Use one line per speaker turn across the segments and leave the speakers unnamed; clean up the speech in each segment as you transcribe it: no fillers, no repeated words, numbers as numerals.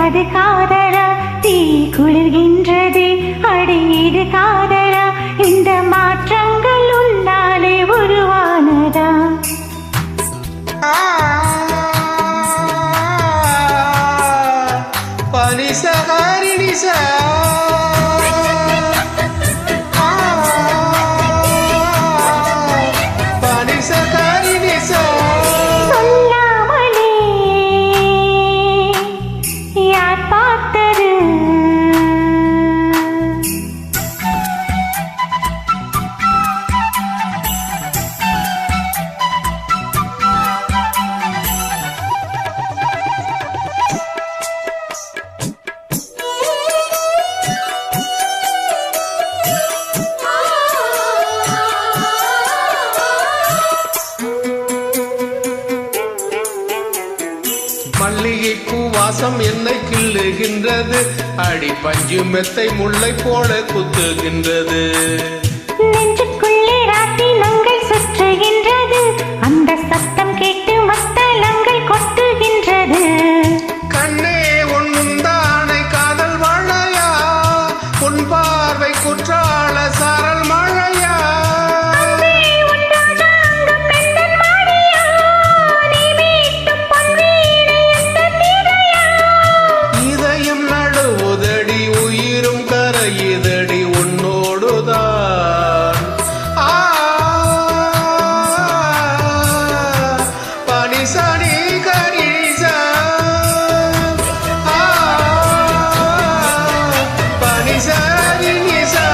அது காதலா? தீ குளிர்கின்றது அடி இது காதலா? இந்த மாற்றங்கள் உன்னாலே உருவானதா?
பனிசா ஹரினிசா மல்லிகை பூ வாசம் என்னை கிள்ளுகின்றது, அடி பஞ்சு மெத்தை முல்லை போல குத்துகின்றது.
நெஞ்சுக்குள்ளே ராட்டினங்கள் சுற்றுகின்றது, அந்த சத்தம் கேட்டு மத்தளங்கள் கொட்டுகின்றது.
கண்ணே ஒன்னும் தானே காதல் வாழையா, உன் பார்வை குற்றால சாரல் மழையா. இதடி உன்னோடுதான் பனிசனி கரிசா பனிசனி நிசா.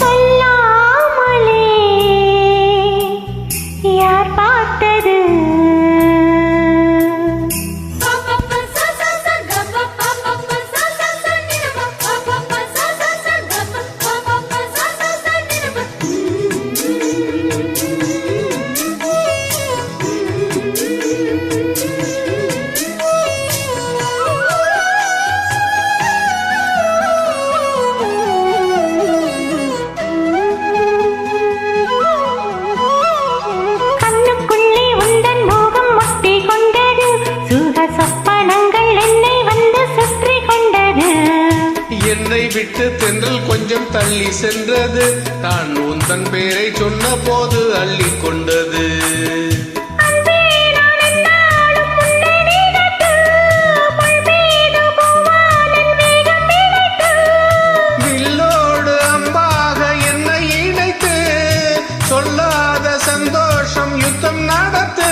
சொல்லாமலே யார் பார்த்தது?
என்னை விட்டு தென்றல் கொஞ்சம் தள்ளி சென்றது, நான் உந்தன் பேரை சொன்ன போது அள்ளி கொண்டது. வில்லோடு அம்பாக என்னை இணைத்து சொல்லாத சந்தோஷம் யுத்தம் நடத்து.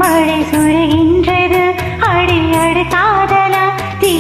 மழை சுழுகின்றது அடி அடு காதலா? தீ